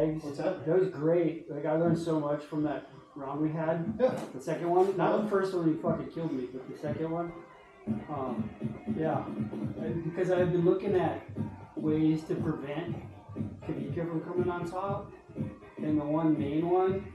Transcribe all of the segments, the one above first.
legs. What's that? That was great. Like, I learned so much from that round we had. Yeah. The second one, not the first one, he fucking killed me, but the second one, yeah. Because I've been looking at ways to prevent Kavika from coming on top, and the main one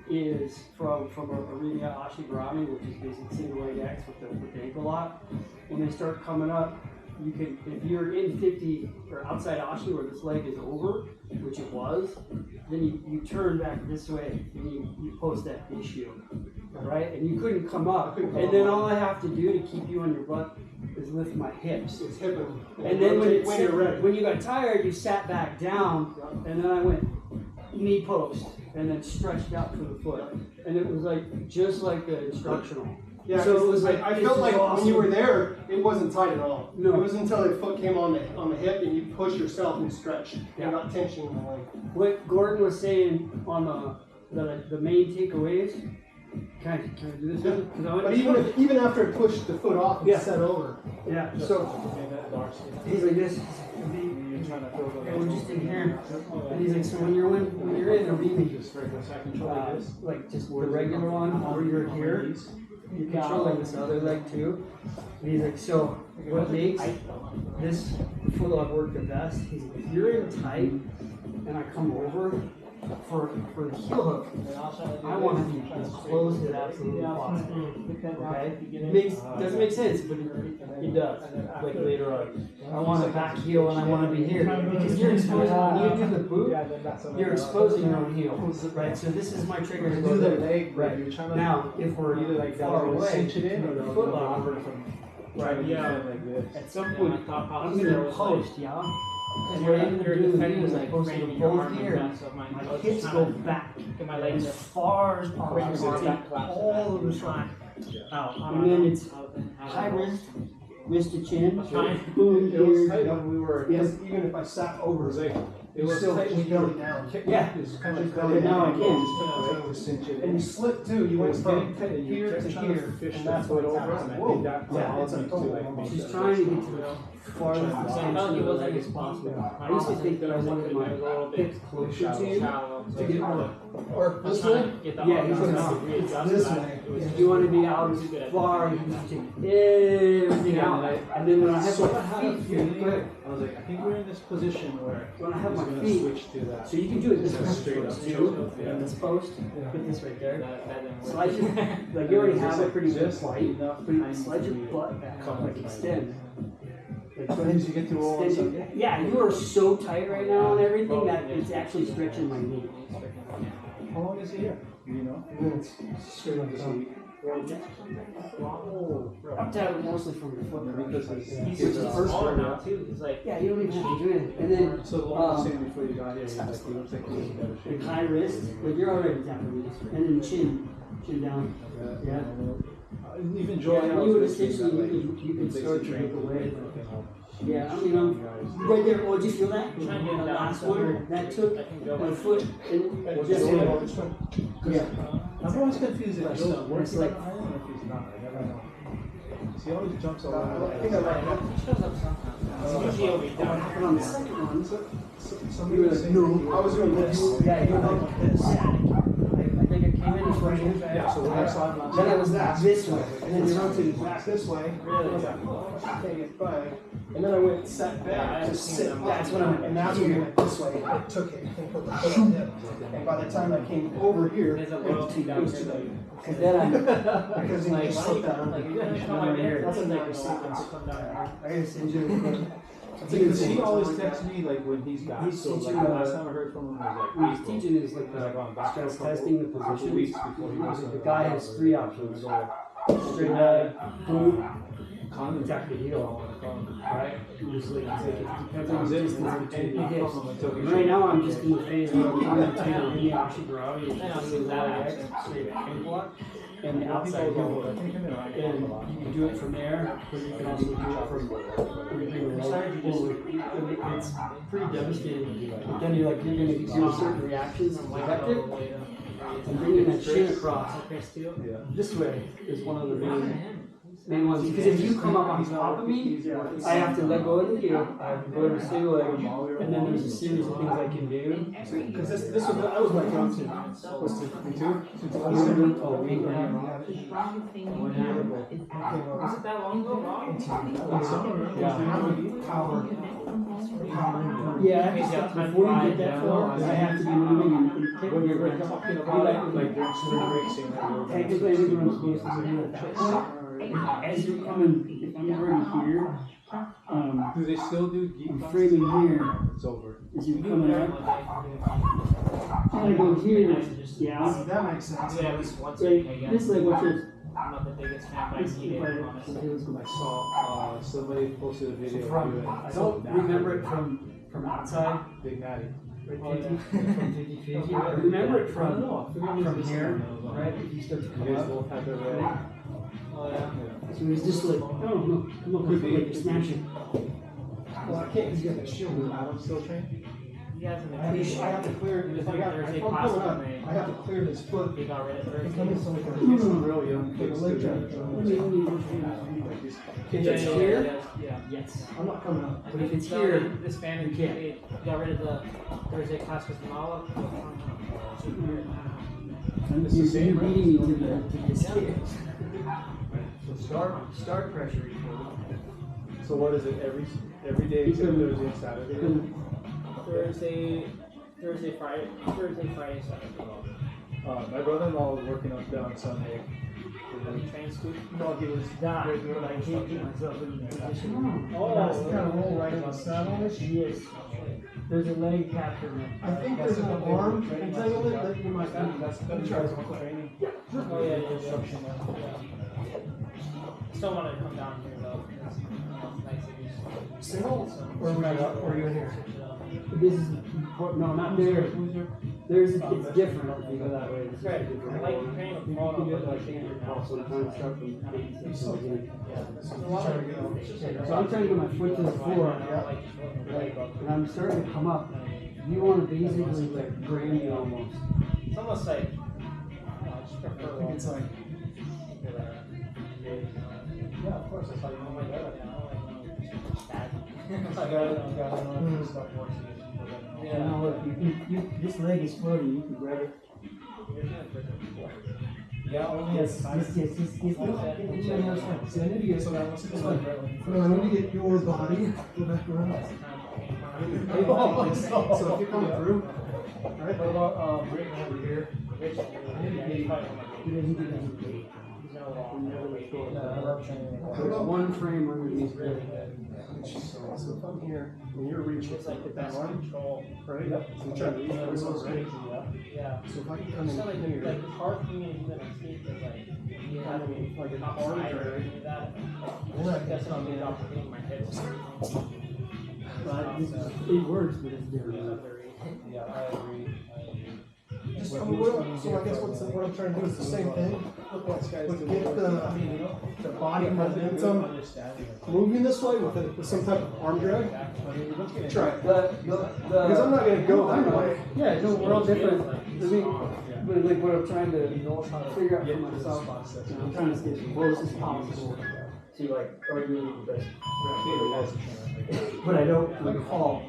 is from Arena Ashigarami, which is basically single leg X with the ankle lock. When they start coming up, you can, if you're in 50 or outside Ashi where this leg is over, which it was, then you turn back this way and you post that issue, right? And you couldn't come up. And then all I have to do to keep you on your butt is lift my hips. It's hip and then when you got tired, you sat back down, and then I went knee post and then stretched out to the foot. And it was like just like the instructional. Yeah, so it was like I felt like awesome. when you were there, it wasn't tight at all. No. It was until the foot came on the hip and you pushed yourself and stretched and got tension in the leg. What Gordon was saying on the main takeaways. Can I do this? Yeah. But even after it pushed the foot off, it set over. Yeah. So he's like this. We're just in here. And he's like, so when you're in a meeting, like just the regular one, or you're here, you're controlling this other leg too. And he's like, so what makes this foot lock work the best? He's like, if you're in tight and I come over for the heel hook, I want to be as close as absolutely possible. Okay? Doesn't make sense, but it does. Like later on, I want to back heel and I want to be here because you're exposing when you do the boot, you're exposing your own heel, right? So this is my trigger to go there. Right now, if we're like far away, foot lock, right? Yeah. At some point, I'm gonna post, yeah. And what I'm going to do is like posting both here, my hips go back as far as possible, take all of the slack out. And then it's high wrist to chin, boom, It was tight when we were, even if I sat over, it was still tight when you belly down. Yeah, belly now I can. And you slip too, you went from here to here, and that's what it happened. Whoa, yeah, it's a total. She's trying to get to the farthest extent as possible. I used to think that I wanted my hips closer to you to get more. Or this way? Yeah, it's this way. If you want to be out as far, you have to take everything out. And then when I have my feet here, I was like, I think we're in this position where when I have my feet, switch to that. so you can do it this way, straight up too, and this post, put this right there. Slide your, like you already have it pretty good flight, but slide your butt back, like extend. Like, So as you get through all this, yeah, you are so tight right now and everything that it's actually stretching my knee. How long is he here? Do you know? it's straight on the tongue. I'm tired mostly from your foot. Because He's the first one now too. He's like, yeah, you don't even have to do it. And then so what I was saying before you got here, he looks like he's in better shape. the high wrist, like you're already tapping this, and then chin down. Yeah. Even Yeah, Joel, you would essentially you can start to make away. Yeah, I mean, right there. Oh, did you feel that? The last one that took my foot and just yeah. I'm always confused if Joel's working It's like- on him or if he's not. I never know. He always jumps all over. I think I like that. He shows up sometimes. What happened on the second one? Somebody was like, no, I was doing this. Yeah, you went like this. I think I came in front of you. Yeah, so when I saw him last Then I was this way, and then rotated Back back. this way. I was like, oh, I can't get by. And then I went sat back to sit. That's when I went. And that's when I went this way. I took it and put the foot on it. And by the time I came over here, it was too late. Because then I, Because he just slipped down. that's a negative sequence. I gotta send you. Because he always texts me like when he's back. He's So like teaching, the last time I heard from him was What like he's teaching is like stress testing the couple weeks positions. before he was The guy has three options: straight leg, boot, contact the heel. Right? Just like it depends on the distance between the hips. And right now I'm just in the phase where I'm trying to take a really Ashigarami and straight ankle lock and the outside heel. And you can do it from there, but you can also do it from where you bring the leg forward. It's pretty devastating. But then you're gonna do certain reactions and detect it. And bringing that chin across this way is one of the main main ones. Because if you come up on top of me, I have to let go of the heel, I have to go to the single leg, and then there's a series of things I can do. Because this was, that was my jump to, was to two. Oh, we The strongest thing you can is ask. Was it that long ago? Yeah, I have to stop before you get that far. I have to be moving and When you're talking about it, like during spring break, saying that you're technically everyone's supposed to do at that point. As you're coming, if I'm already here, do they still do geek I'm classes? framing here. It's over. As you're coming up, and I go here, yeah. That makes sense. Yeah, at least once a Like, week, I guess. this leg, watch this. I'm not the biggest fan, but I This need it, leg, honestly. I saw somebody posted a video of you I and don't remember it from outside. Big Natty. From 50 feet. I remember it from here, right? If you start to You come guys up. both have the red. Oh, yeah. So he's just like, no, come on, like you're smashing. Well, I can't use the shield. Adam still trained? You guys in the I have to clear, if I got, if I'm coming up, I have to clear this foot. They got rid of It comes Thursday. so we There's some can. real young kids. leg too. drop. If it's here, Yeah. yes. I'm not coming up. But if it's No, here, they disbanded. you can't. They got rid of the Thursday class with Nala. you're beating me to this here. So Start pressure. So what is it? Every day except Thursday and Saturday? Thursday, Friday, Saturday. My brother-in-law was working up there on Sunday. Train school. No, he was That, but I can't get myself in that position. That's kind of roll right in the saddle. Yes. There's a leg capture. I think there's an arm entanglement that you might need. That's Let me try this real quick. training. Oh yeah, yeah. Still wanted to come down here though. It's nice to do. Single? Or we got up, or you in here? This is, no, not there. There's, it's different if you go that way. It's Right. different. I like the training of You Paul, can do it but like here, also sometimes start from basics and beginning. So I'm I'm trying to get my foot to the floor, right, and I'm starting to come up. You want to basically like grab me almost. It's almost like, I just prefer I think it's like, Yeah, of course. That's how you know my dad. I I got to know if stuff works. You know, look, this leg is floating, you can grab it. Yeah, only Yes, yes, yes, yes, yes. see, I need to get, so that was, it's like, no, I need to get your body, go back around. So if you're coming through, alright? What about Rick over here? He doesn't do that. There's one frame underneath there. So if I'm here, when you're reaching, It's like the best arm, control. right? Yep. So try to reach this one, right? Yeah. So if I can come It's in like, here, like it's hard for me to even escape because like you have to be like an top arm side or drag. do that. Then I can That's come not in. good opportunity. My hips. But it works, but it's different. Yeah, I agree. Just, I mean, so I guess what I'm trying to do is the same thing. But get the body momentum moving this way with some type of arm drag. Try it. Because I'm not going to go that way. Yeah, no, we're all different. I mean, but like what I'm trying to figure out for myself, I'm trying to get as close as possible to like arguably the best. But I don't recall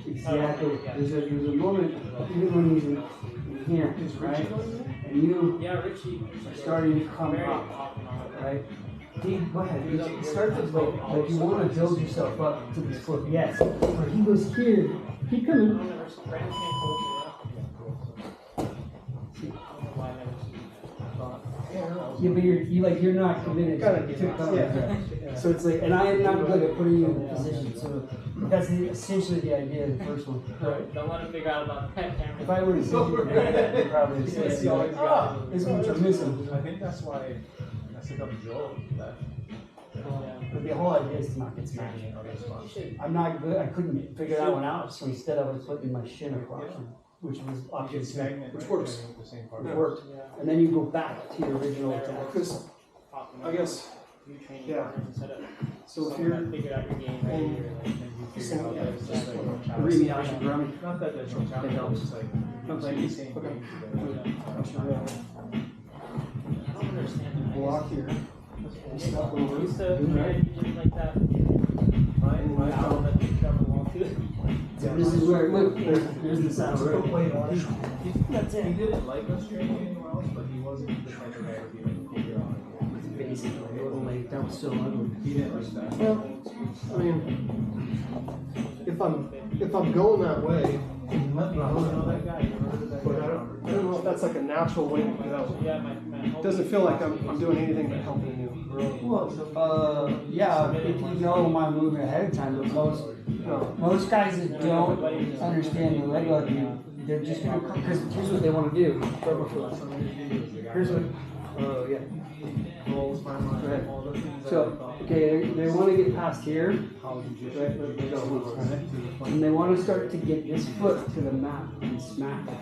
exactly. There's a moment, even when he's in here, right? And you Yeah, Richie. are starting to come Very up, often on it. right? Dude, go ahead. It starts to like you want to build yourself up to this foot. Yes. But he goes here. Keep coming. Yeah, but you're not committed to it. Yeah. So it's like, and I am not good at putting you in a position. So that's essentially the idea of the first one. Don't let him figure out about that camera. If I were to see you, I'd probably say, this one's you're missing. I think that's why I set up Joe. That But the whole idea is to not get smashed. I'm not good. I couldn't figure that one out. So instead, I was putting my shin across him, which was get option two, stagnant, which right? works. With the same part. It worked. And then you go back to your original attack. Because I guess, yeah. So if you're figured out your game right in- here, Read me out, you grumpy. Not that that's from challenge, helps. it's like you play the same games together. I don't understand the block here, Step over. Used to do like that. My album that you cover along too. So this is where, look, there's the saddle right. That's it. He didn't like us training anywhere else, but he wasn't the type of guy to be like, Basically, it was like, that was so ugly. He didn't respect. Well, I mean, if I'm going that way, let me know. that guy. You remember that But guy? I don't know if that's like a natural way to go. Yeah, my It doesn't feel like I'm doing anything but helping you. Well, yeah, if you know my movement ahead of time, but most guys that don't understand the leg lock, they're just gonna, because here's what they want to do. Here's what, yeah. So, okay, they want to get past here, and they want to start to get this foot to the mat and smack it.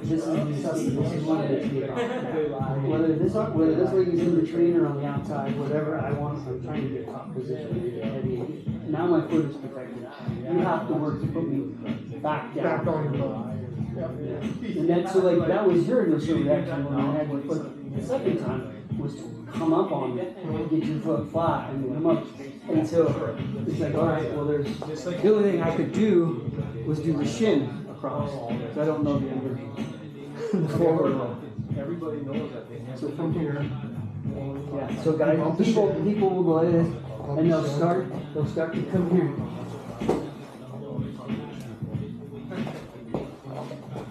This is one of the whether this leg is in between or on the outside, whatever I want, I'm trying to get top position. Now my foot is protected. You have to work to put me back down. Back on your butt. And that's so like that was your initial reaction when I had your foot the second time was to come up on it and get your foot flat and come up. And so it's like, all right, well there's the only thing I could do was do the shin across. So I don't know the forward one. Everybody knows that thing. So from here, Yeah. So guys, people will go like this and they'll start to come here.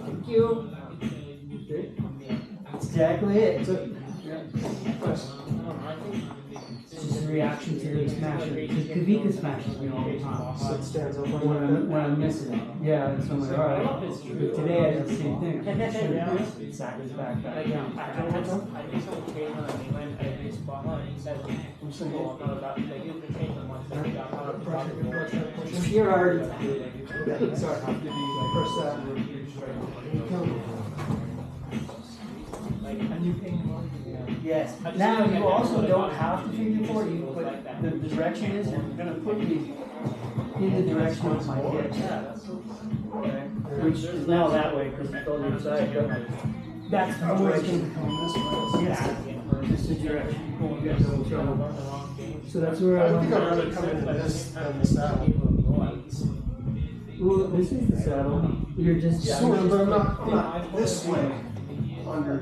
Thank you. That's exactly it. It's just a reaction to the smasher. Because Kavika smashes me all the time. so it stands up When I'm missing it. Yeah, and so I'm like, alright. But today I did the same thing. It sacked his back down. I think someone came on and he went at his spot on and he said, I'm single, I'm not about, like, you've been changing the ones that we got out of the bottom. You're already. Sorry, have to be like press that. Like, and you can, Yes. Now you also don't have to figure four. You put the direction is you're gonna put me in the direction of my hips. Okay. Which is now that way because it's on the other side. But that's the direction. Yeah. This is the direction. Oh, you guys are in trouble. So that's where I think I'd rather come into this than the saddle. Well, this is the saddle. You're just Sort of, but I'm not this way. Under.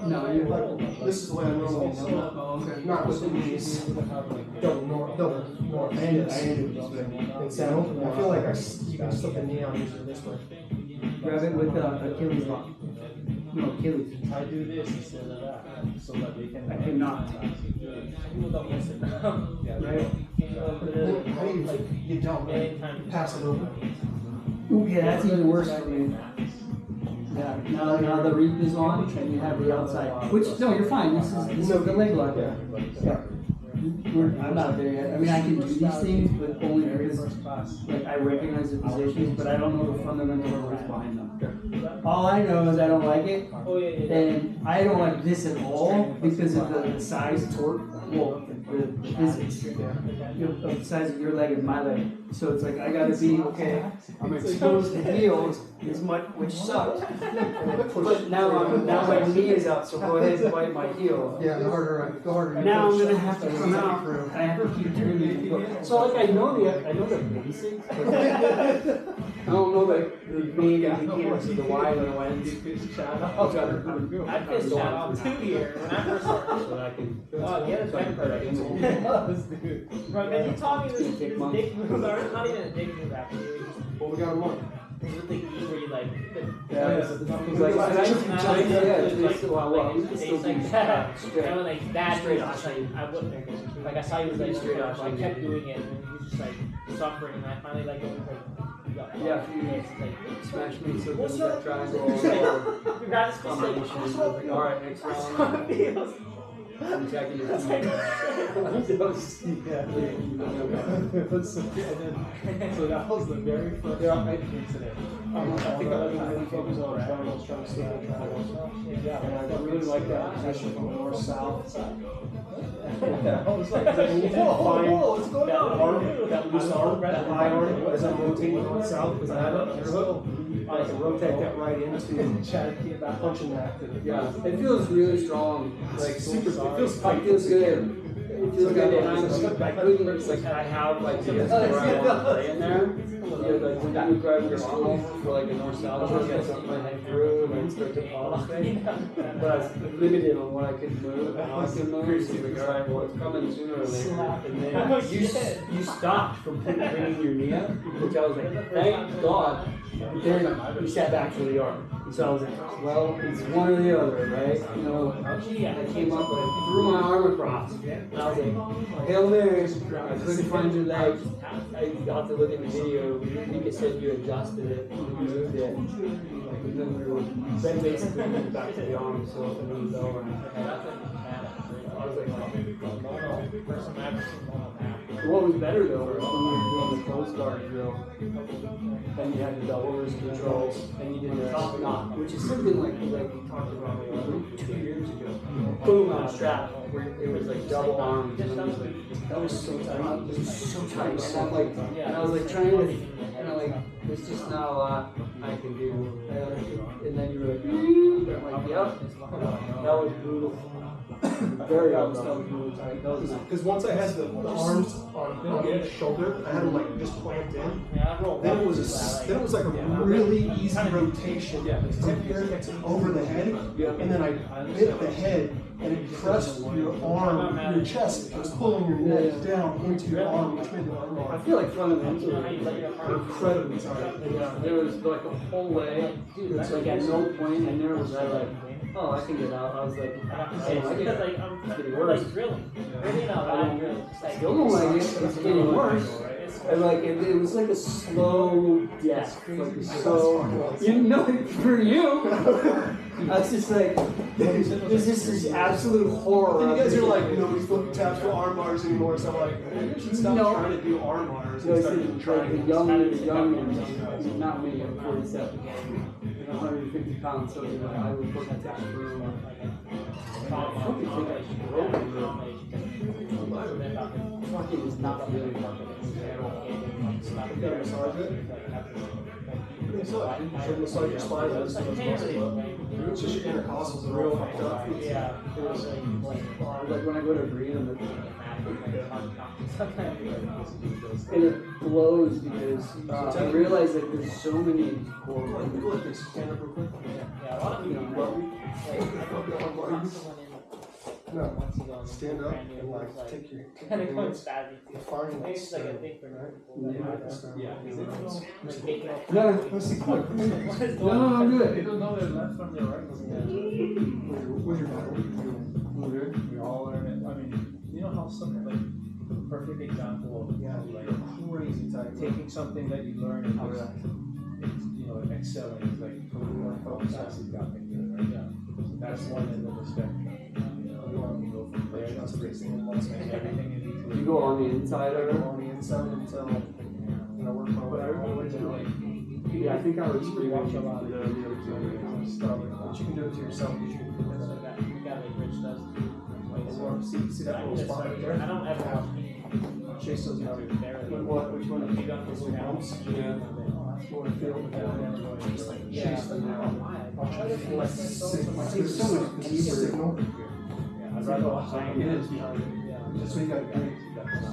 No, you're Like, this is the way I normally am. Not with the knees. Double north. And saddle. I feel like you can slip a knee on usually this way. grab it with Achilles lock. No, Achilles. I do this instead of that, so that they can. I cannot. people don't miss it. Yeah, Right? How do you don't pass it over? Okay, that's even worse for me. Yeah, now the reap is on and you have the outside. Which, no, you're fine. This is the leg lock. Yeah. I'm not there yet. I mean, I can do these things, but only because like I recognize the positions, but I don't know the fundamental rules behind them. All I know is I don't like it, and I don't like this at all because of the size, torque, well, the physics of the size of your leg and my leg. So it's like I gotta be okay. I'm exposed to heels as much, which sucks. But now my knee is out, so go ahead and bite my heel. Yeah, the harder you Now I'm push. gonna have to come out. I have to keep turning it. So like I know the basics, but I don't know like the main mechanics of the wide and the lens. I pissed Chad off 2 years when I first started. So I can. Oh, yeah, that's right. Bro, man, you taught me this dick move, or not even a dick move actually. Well, we got a month. It was with the E where you like, It's like it's like that. And like that straight off, I wouldn't. Like I saw you was like straight off, so I kept doing it, and he was just like suffering, and I finally like it was like. Yeah, like smash me so What's good that? that triangle. you guys just like, All right, next round. I'm checking your So that was the very first incident. I think I really focused on triangles, trying to see the triangles. And I really like that position from north south. Yeah, I was like, whoa, what's going on? That loose arm, that high arm, as I'm rotating north south, because I have a hook. I can rotate that right into punching that. Yeah, it feels really strong. Like super. It feels good. It feels good. And I couldn't. It's like I have like the where I want to play in there. Yeah, like when you grab your school for like a north south, I get something my head through and then start to polish things. But I was limited on what I could move, how I could move. So like, all right, well, it's coming sooner or later. And then you stopped from bringing your knee up, which I was like, thank God. But then we sat back for the arm. So I was like, well, it's one or the other, right? You know, I came up and I threw my arm across. And I was like, Hail Mary. I couldn't find your leg. I got to look at the video. I think it said you adjusted it, you moved it. And then we were then basically moved back to the arm, so it moved over. I was like, what was better though was when we were doing the Coast Guard drill, and you had the double wrist controls, and you did the top knot, which is something like we talked about like 2 years ago. Boom on a strap, where it was like double arms, and I was like, that was so tight. It was so tight, and I'm like, and I was like trying to, and I'm like, there's just not a lot I can do. And then you were like, I'm like, yep, that was brutal. Very tight. Because once I had the arms on each shoulder, I had them like just clamped in. Then it was like a really easy rotation. From here over the head, and then I bit the head and it pressed your arm, your chest. It was pulling your neck down into your arm, which made the arm. I feel like fundamentally incredibly tight. There was like a whole way. It's like at no point I never was like, oh, I can get out. I was like, it's getting worse. I still don't like it. It's getting worse. And like it was like a slow death. Like so, you know, for you, I was just like, there's just this absolute horror. You guys are like, nobody's looking taps for arm bars anymore. So I'm like, maybe you should stop trying to do arm bars and start trying the young, and not me. I'm 47. 150 pounds, so I would put that down for fucking is not really You gotta massage it. Should massage your spine. It's just your intercostals are real fucked up. Yeah. Like when I go to breathe, and it blows because I realize that there's so many core. Go like this. Stand up real quick. Yeah, a lot of people No, stand up and like take your kind of going spazzy too. find Maybe it's like a thing for No, I'm good. They don't know their left from their right. Where's your body? We all learn it. I mean, you know how something like perfect example of like crazy tight. Taking something that you learn and it's excelling is like totally focus as you've got things good, right? Yeah. So that's one end of the spectrum. You go from there to racing everything you need to. You go on the inside of it? On the inside until I work my way out. Yeah, I think I was pretty Watch much a lot of the it. But you can do it to yourself. You can do it. See that little spot right there? I don't ever watch Chase those out. Which one? You got those little bumps. Yeah. Chase them out. I'll try to feel like It's so much deeper. signal. I'd rather watch that. It is behind. Just so you got it great. At the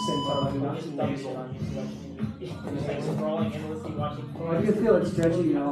same time, I do not see nasal. Just like scrolling endlessly watching. I can feel it stretching, you know.